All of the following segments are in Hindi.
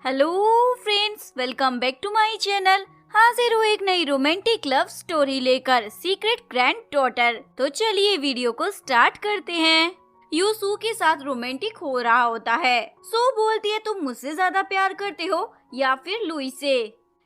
Hello friends, welcome back to my channel. हाजिर हूँ एक नई रोमांटिक लव स्टोरी लेकर, सीक्रेट ग्रैंड डॉटर। तो चलिए वीडियो को स्टार्ट करते हैं। यू सू के साथ रोमांटिक हो रहा होता है। सू बोलती है, तुम मुझसे ज्यादा प्यार करते हो या फिर लुई से?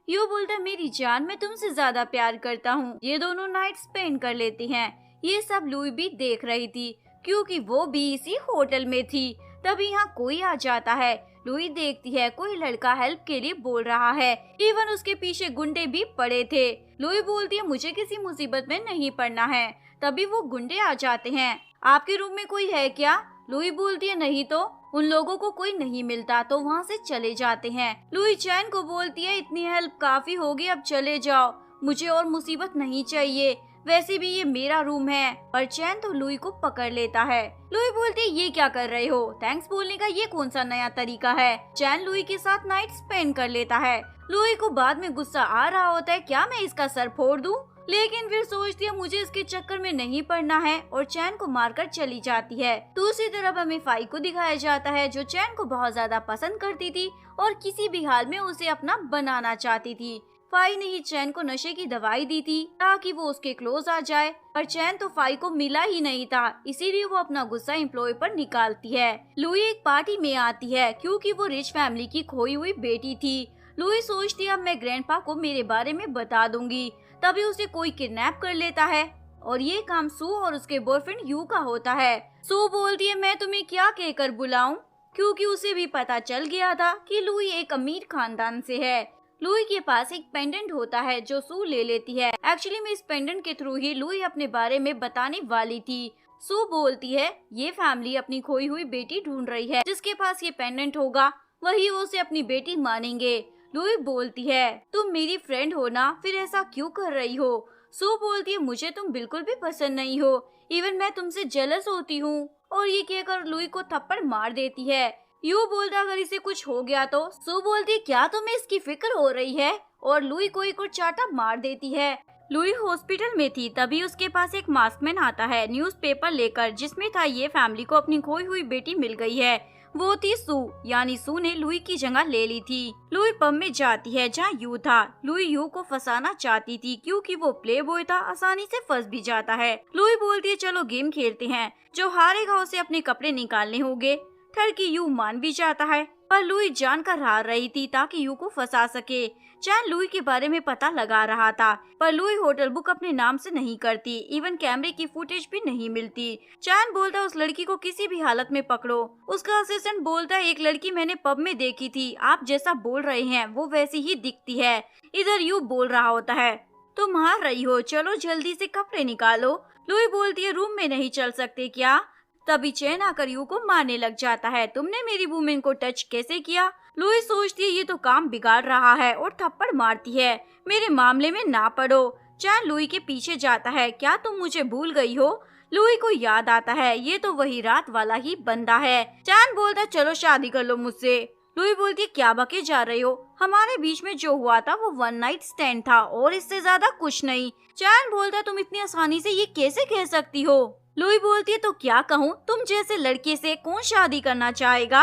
यू बोलता है, मेरी जान, मैं तुमसे ज्यादा प्यार करता हूँ। ये दोनों नाइट स्पेंड कर लेते हैं। ये सब लुई भी देख रही थी क्योंकि वो भी इसी होटल में थी। तभी यहाँ कोई आ जाता है। लुई देखती है कोई लड़का हेल्प के लिए बोल रहा है। इवन उसके पीछे गुंडे भी पड़े थे। लुई बोलती है, मुझे किसी मुसीबत में नहीं पड़ना है। तभी वो गुंडे आ जाते हैं। आपके रूम में कोई है क्या? लुई बोलती है, नहीं तो। उन लोगों को कोई नहीं मिलता तो वहाँ से चले जाते हैं। लुई चैन को बोलती है, इतनी हेल्प काफी होगी, अब चले जाओ, मुझे और मुसीबत नहीं चाहिए। वैसे भी ये मेरा रूम है। पर चैन तो लुई को पकड़ लेता है। लुई बोलती है, ये क्या कर रहे हो? थैंक्स बोलने का ये कौन सा नया तरीका है? चैन लुई के साथ नाइट स्पेंड कर लेता है। लुई को बाद में गुस्सा आ रहा होता है, क्या मैं इसका सर फोड़ दूं? लेकिन फिर सोचती है मुझे इसके चक्कर में नहीं पड़ना है और चैन को मारकर चली जाती है। दूसरी तरफ हमें फाई को दिखाया जाता है जो चैन को बहुत ज्यादा पसंद करती थी और किसी भी हाल में उसे अपना बनाना चाहती थी। फाई ने ही चैन को नशे की दवाई दी थी ताकि वो उसके क्लोज आ जाए, पर चैन तो फाई को मिला ही नहीं था, इसीलिए वो अपना गुस्सा एम्प्लॉय पर निकालती है। लुई एक पार्टी में आती है क्योंकि वो रिच फैमिली की खोई हुई बेटी थी। लुई सोचती है, अब मैं ग्रैंडपा को मेरे बारे में बता दूंगी। तभी उसे कोई किडनैप कर लेता है और ये काम सू और उसके बॉयफ्रेंड यू का होता है। सू बोलती है, मैं तुम्हें क्या कहकर बुलाऊं, क्योंकि उसे भी पता चल गया था कि लुई एक अमीर खानदान से है। लुई के पास एक पेंडेंट होता है जो सू ले लेती है। एक्चुअली में इस पेंडेंट के थ्रू ही लुई अपने बारे में बताने वाली थी। सू बोलती है, ये फैमिली अपनी खोई हुई बेटी ढूंढ रही है, जिसके पास ये पेंडेंट होगा वही उसे अपनी बेटी मानेंगे। लुई बोलती है, तुम मेरी फ्रेंड हो ना, फिर ऐसा क्यों कर रही हो? सू बोलती है, मुझे तुम बिल्कुल भी पसंद नहीं हो, इवन मैं तुमसे जेलस होती हूँ। और ये कहकर लुई को थप्पड़ मार देती है। यू बोलता, अगर इसे कुछ हो गया तो? सू बोलती, क्या तुम्हें इसकी फिक्र हो रही है? और लुई को एक और चाटा मार देती है। लुई हॉस्पिटल में थी, तभी उसके पास एक मास्कमैन आता है न्यूज़पेपर लेकर, जिसमें था ये फैमिली को अपनी खोई हुई बेटी मिल गई है। वो थी सू, यानी सू ने लुई की जगह ले ली थी। लुई पब में जाती है जहाँ यू था। लुई यू को फंसाना चाहती थी क्योंकि वो प्ले बॉय था, आसानी से फंस भी जाता है। लुई बोलती है, चलो गेम खेलते हैं, जो हारेगा उसे अपने कपड़े निकालने होंगे। ठरकी यू मान भी जाता है, पर लुई जानकर हार रही थी ताकि यू को फंसा सके। चैन लुई के बारे में पता लगा रहा था, पर लुई होटल बुक अपने नाम से नहीं करती, इवन कैमरे की फुटेज भी नहीं मिलती। चैन बोलता, उस लड़की को किसी भी हालत में पकड़ो। उसका असिस्टेंट बोलता है, एक लड़की मैंने पब में देखी थी, आप जैसा बोल रहे हैं वो वैसी ही दिखती है। इधर यू बोल रहा होता है, तुम हार रही हो, चलो जल्दी से कपड़े निकालो। लुई बोलती है, रूम में नहीं चल सकते क्या? तभी चैन आकर यू को मारने लग जाता है, तुमने मेरी वुमेन को टच कैसे किया? लुई सोचती है, ये तो काम बिगाड़ रहा है और थप्पड़ मारती है, मेरे मामले में ना पड़ो। चैन लुई के पीछे जाता है, क्या तुम मुझे भूल गई हो? लुई को याद आता है, ये तो वही रात वाला ही बंदा है। चैन बोलता, चलो शादी कर लो मुझसे। लुई बोलती है, क्या बके जा रहे हो, हमारे बीच में जो हुआ था वो वन नाइट स्टैंड था और इससे ज्यादा कुछ नहीं। चैन बोलता, तुम इतनी आसानी से ये कैसे कह सकती हो? लुई बोलती है, तो क्या कहूँ, तुम जैसे लड़के से कौन शादी करना चाहेगा?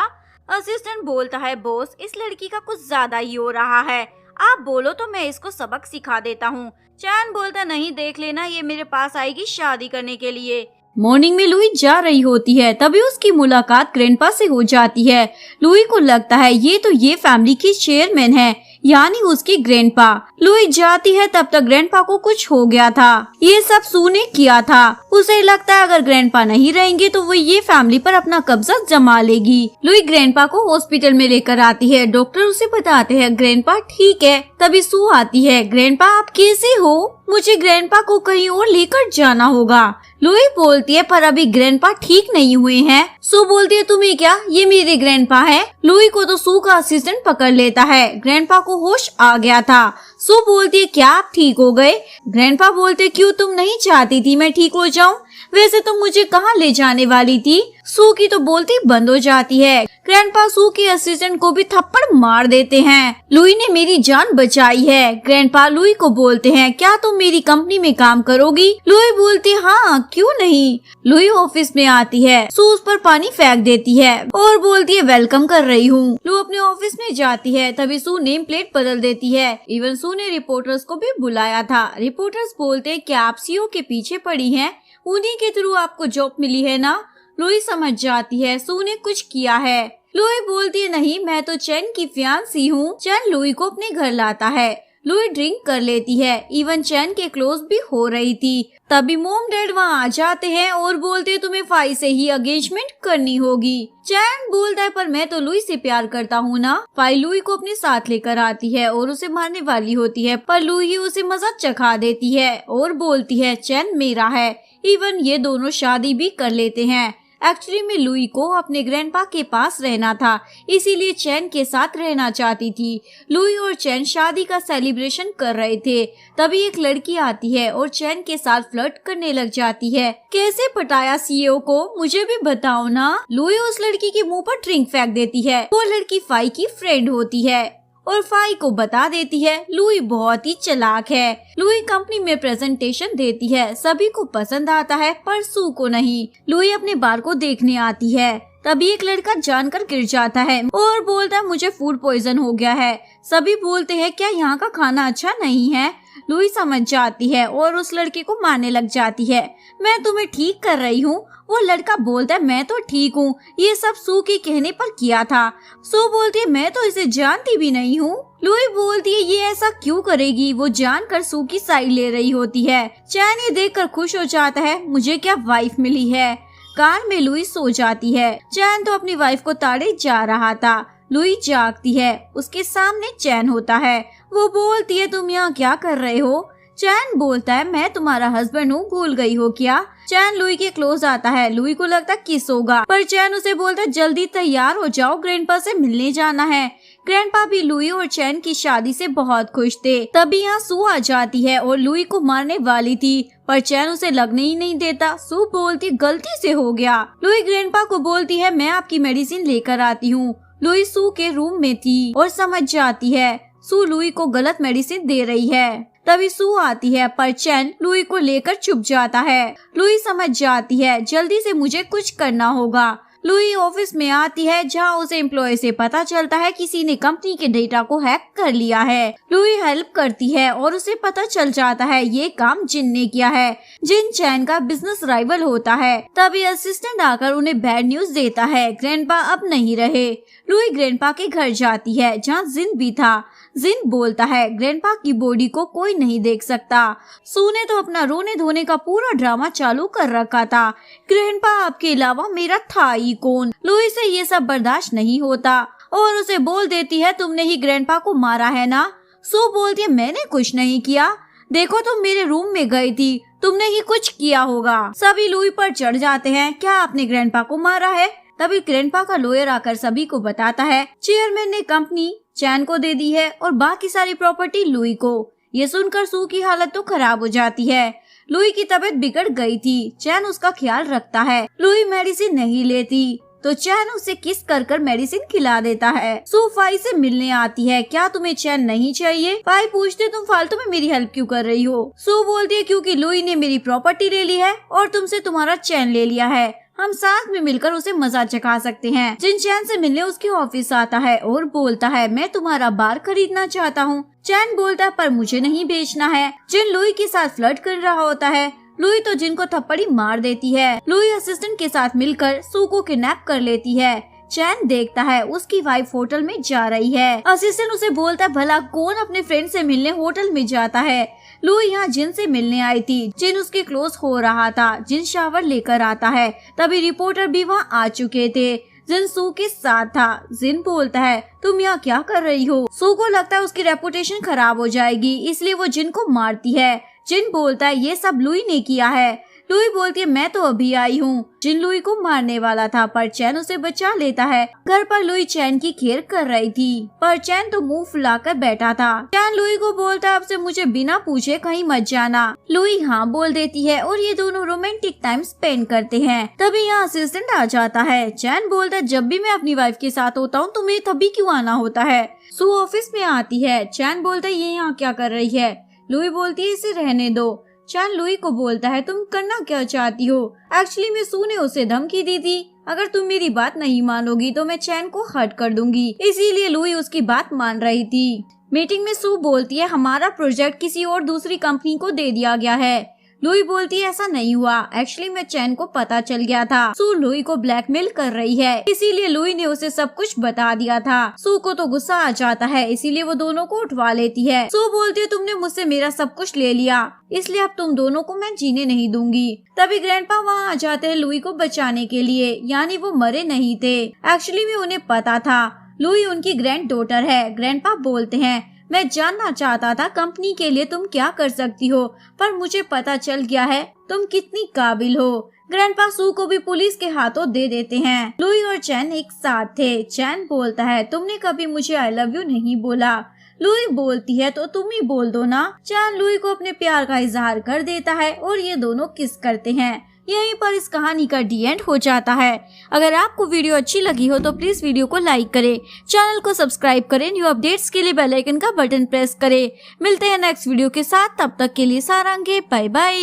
असिस्टेंट बोलता है, बॉस, इस लड़की का कुछ ज्यादा ही हो रहा है, आप बोलो तो मैं इसको सबक सिखा देता हूँ। चैन बोलता, नहीं, देख लेना, ये मेरे पास आएगी शादी करने के लिए। मॉर्निंग में लुई जा रही होती है, तभी उसकी मुलाकात ग्रैंडपा से हो जाती है। लुई को लगता है ये तो ये फैमिली की चेयरमैन है, यानी उसकी ग्रैंडपा। लुई जाती है, तब तक ग्रैंडपा को कुछ हो गया था, ये सब सू ने किया था। उसे लगता है अगर ग्रैंडपा नहीं रहेंगे तो वो ये फैमिली पर अपना कब्जा जमा लेगी। लुई ग्रैंडपा को हॉस्पिटल में लेकर आती है, डॉक्टर उसे बताते हैं ग्रैंडपा ठीक है। तभी सू आती है, ग्रैंडपा आप कैसे हो? मुझे ग्रैंडपा को कहीं और लेकर जाना होगा। लुई बोलती है, पर अभी ग्रैंडपा ठीक नहीं हुए हैं। सू बोलती है, तुम्हें क्या, ये मेरे ग्रैंडपा है। लुई को तो सू का असिस्टेंट पकड़ लेता है, ग्रैंडपा को होश आ गया था। सू बोलती है, क्या आप ठीक हो गए? ग्रैंडपा बोलते, क्यों, तुम नहीं चाहती थी मैं ठीक हो जाऊं? वैसे तो मुझे कहाँ ले जाने वाली थी? सू की तो बोलती बंद हो जाती है। ग्रैंडपा सू के असिस्टेंट को भी थप्पड़ मार देते हैं। लुई ने मेरी जान बचाई है। ग्रैंडपा लुई को बोलते हैं, क्या तुम मेरी कंपनी में काम करोगी? लुई बोलती, हाँ क्यों नहीं। लुई ऑफिस में आती है। सू उस पर पानी फेंक देती है और बोलती है, वेलकम कर रही हूँ। लुई अपने ऑफिस में जाती है, तभी सू नेम प्लेट बदल देती है। इवन सू ने रिपोर्टर्स को भी बुलाया था। रिपोर्टर्स बोलते हैं, क्या आप सीईओ के पीछे पड़ी हैं? उन्हीं के थ्रू आपको जॉब मिली है ना? लुई समझ जाती है सू ने कुछ किया है। लुई बोलती है, नहीं मैं तो चैन की फियांसी हूँ। चैन लुई को अपने घर लाता है। लुई ड्रिंक कर लेती है। इवन चैन के क्लोज भी हो रही थी। तभी मॉम डैड वहाँ आ जाते हैं और बोलते हैं, तुम्हें फाई से ही एंगेजमेंट करनी होगी। चैन बोलता है, पर मैं तो लुई से प्यार करता हूँ ना। फाई लुई को अपने साथ लेकर आती है और उसे मारने वाली होती है, पर लुई उसे मजा चखा देती है और बोलती है, चैन मेरा है। इवन ये दोनों शादी भी कर लेते हैं। एक्चुअली में लुई को अपने ग्रैंडपा के पास रहना था, इसीलिए चैन के साथ रहना चाहती थी। लुई और चैन शादी का सेलिब्रेशन कर रहे थे। तभी एक लड़की आती है और चैन के साथ फ्लर्ट करने लग जाती है। कैसे पटाया सीईओ को, मुझे भी बताओ ना। लुई उस लड़की के मुंह पर ड्रिंक फेंक देती है। वो लड़की फाई की फ्रेंड होती है और फाई को बता देती है लुई बहुत ही चालाक है। लुई कंपनी में प्रेजेंटेशन देती है, सभी को पसंद आता है पर सू को नहीं। लुई अपने बार को देखने आती है। तभी एक लड़का जानकर गिर जाता है और बोलता है, मुझे फूड पॉइजन हो गया है। सभी बोलते हैं, क्या यहाँ का खाना अच्छा नहीं है? लुई समझ जाती है और उस लड़के को मारने लग जाती है। मैं तुम्हें ठीक कर रही हूँ। वो लड़का बोलता है, मैं तो ठीक हूँ, ये सब सू के कहने पर किया था। सू बोलती है, मैं तो इसे जानती भी नहीं हूँ। लुई बोलती है, ये ऐसा क्यों करेगी? वो जानकर सू की साइड ले रही होती है। चैन ये देखकर खुश हो जाता है, मुझे क्या वाइफ मिली है। कार में लुई सो जाती है। चैन तो अपनी वाइफ को ताड़े जा रहा था। लुई जागती है, उसके सामने चैन होता है। वो बोलती है, तुम यहाँ क्या कर रहे हो? चैन बोलता है, मैं तुम्हारा हस्बैंड हूँ, भूल गई हो क्या? चैन लुई के क्लोज आता है। लुई को लगता किस होगा, पर चैन उसे बोलता है, जल्दी तैयार हो जाओ, ग्रैंडपा से मिलने जाना है। ग्रैंडपा भी लुई और चैन की शादी से बहुत खुश थे। तभी यहाँ सू आ जाती है और लुई को मारने वाली थी, पर चैन उसे लगने ही नहीं देता। सू बोलती, गलती से हो गया। लुई ग्रैंडपा को बोलती है, मैं आपकी मेडिसिन लेकर आती हूँ। लुई सू के रूम में थी और समझ जाती है सू लुई को गलत मेडिसिन दे रही है। तभी सू आती है, पर चैन लुई को लेकर चुप जाता है। लुई समझ जाती है, जल्दी से मुझे कुछ करना होगा। लुई ऑफिस में आती है, जहां उसे एम्प्लॉय से पता चलता है किसी ने कंपनी के डेटा को हैक कर लिया है। लुई हेल्प करती है और उसे पता चल जाता है ये काम जिन ने किया है। जिन चैन का बिजनेस राइवल होता है। तभी असिस्टेंट आकर उन्हें बैड न्यूज देता है, ग्रैंडपा अब नहीं रहे। लुई ग्रैंडपा के घर जाती है, जहाँ जिन भी था। जिन बोलता है, ग्रैंडपा की बॉडी को कोई नहीं देख सकता। सू ने तो अपना रोने धोने का पूरा ड्रामा चालू कर रखा था। ग्रैंडपा आपके अलावा मेरा था ही कौन? लुई से ये सब बर्दाश्त नहीं होता और उसे बोल देती है, तुमने ही ग्रैंडपा को मारा है ना? सू बोलती है, मैंने कुछ नहीं किया, देखो तुम मेरे रूम में गई थी, तुमने ही कुछ किया होगा। सभी लुई पर चढ़ जाते हैं, क्या आपने ग्रैंडपा को मारा है? तभी ग्रैंडपा का लॉयर आकर सभी को बताता है, चेयरमैन ने कंपनी चैन को दे दी है और बाकी सारी प्रॉपर्टी लुई को। ये सुनकर सू की हालत तो खराब हो जाती है। लुई की तबीयत बिगड़ गई थी। चैन उसका ख्याल रखता है। लुई मेडिसिन नहीं लेती तो चैन उसे किस कर मेडिसिन खिला देता है। सू फाई से मिलने आती है, क्या तुम्हें चैन नहीं चाहिए? फाई पूछते, तुम फालतू में मेरी हेल्प क्यों कर रही हो? सू बोलती है, क्योंकि लुई ने मेरी प्रॉपर्टी ले ली है और तुमसे तुम्हारा चैन ले लिया है। हम साथ में मिलकर उसे मजा चखा सकते हैं। जिन चैन से मिलने उसके ऑफिस आता है और बोलता है, मैं तुम्हारा बार खरीदना चाहता हूँ। चैन बोलता है, पर मुझे नहीं बेचना है। जिन लुई के साथ फ्लर्ट कर रहा होता है। लुई तो जिन को थप्पड़ी मार देती है। लुई असिस्टेंट के साथ मिलकर सू को किडनैप कर लेती है। चैन देखता है उसकी वाइफ होटल में जा रही है। असिस्टेंट उसे बोलता है, भला कौन अपने फ्रेंड से मिलने होटल में जाता है? लुई यहाँ जिन से मिलने आई थी। जिन उसके क्लोज हो रहा था। जिन शावर लेकर आता है। तभी रिपोर्टर भी वहाँ आ चुके थे। जिन सू के साथ था। जिन बोलता है, तुम यहाँ क्या कर रही हो? सू को लगता है उसकी रेपुटेशन खराब हो जाएगी, इसलिए वो जिन को मारती है। जिन बोलता है, ये सब लुई ने किया है। लुई बोलती है मैं तो अभी आई हूँ। जिन लुई को मारने वाला था पर चैन उसे बचा लेता है। घर पर लुई चैन की केयर कर रही थी पर चैन तो मुंह फुलाकर बैठा था। चैन लुई को बोलता है अब से मुझे बिना पूछे कहीं मत जाना। लुई हाँ बोल देती है और ये दोनों रोमांटिक टाइम स्पेंड करते हैं। तभी यहाँ असिस्टेंट आ जाता है। चैन बोलता है जब भी मैं अपनी वाइफ के साथ होता हूँ तुम्हें तभी क्यों आना होता है। सू ऑफिस में आती है। चैन बोलता है ये यहाँ क्या कर रही है। लुई बोलती है इसे रहने दो। चैन लुई को बोलता है तुम करना क्या चाहती हो। एक्चुअली मैं सू ने उसे धमकी दी थी अगर तुम मेरी बात नहीं मानोगी तो मैं चैन को हर्ट कर दूंगी, इसीलिए लुई उसकी बात मान रही थी। मीटिंग में सू बोलती है हमारा प्रोजेक्ट किसी और दूसरी कंपनी को दे दिया गया है। लुई बोलती है ऐसा नहीं हुआ, एक्चुअली मैं चैन को पता चल गया था सू लुई को ब्लैकमेल कर रही है, इसीलिए लुई ने उसे सब कुछ बता दिया था। सू को तो गुस्सा आ जाता है इसीलिए वो दोनों को उठवा लेती है। सू बोलती है तुमने मुझसे मेरा सब कुछ ले लिया इसलिए अब तुम दोनों को मैं जीने नहीं दूंगी। तभी ग्रैंडपा वहाँ आ जाते हैं लुई को बचाने के लिए, यानी वो मरे नहीं थे। एक्चुअली में उन्हें पता था लुई उनकी ग्रैंड डॉटर है। ग्रैंडपा बोलते हैं मैं जानना चाहता था कंपनी के लिए तुम क्या कर सकती हो पर मुझे पता चल गया है तुम कितनी काबिल हो। ग्रैंडपा सू को भी पुलिस के हाथों दे देते हैं। लुई और चैन एक साथ थे। चैन बोलता है तुमने कभी मुझे आई लव यू नहीं बोला। लुई बोलती है तो तुम ही बोल दो ना। चैन लुई को अपने प्यार का इजहार कर देता है और ये दोनों किस करते हैं। यहीं पर इस कहानी का डी एंड हो जाता है। अगर आपको वीडियो अच्छी लगी हो तो प्लीज वीडियो को लाइक करें, चैनल को सब्सक्राइब करें, न्यू अपडेट्स के लिए बेल आइकन का बटन प्रेस करें। मिलते हैं नेक्स्ट वीडियो के साथ, तब तक के लिए सारंगे बाय बाय।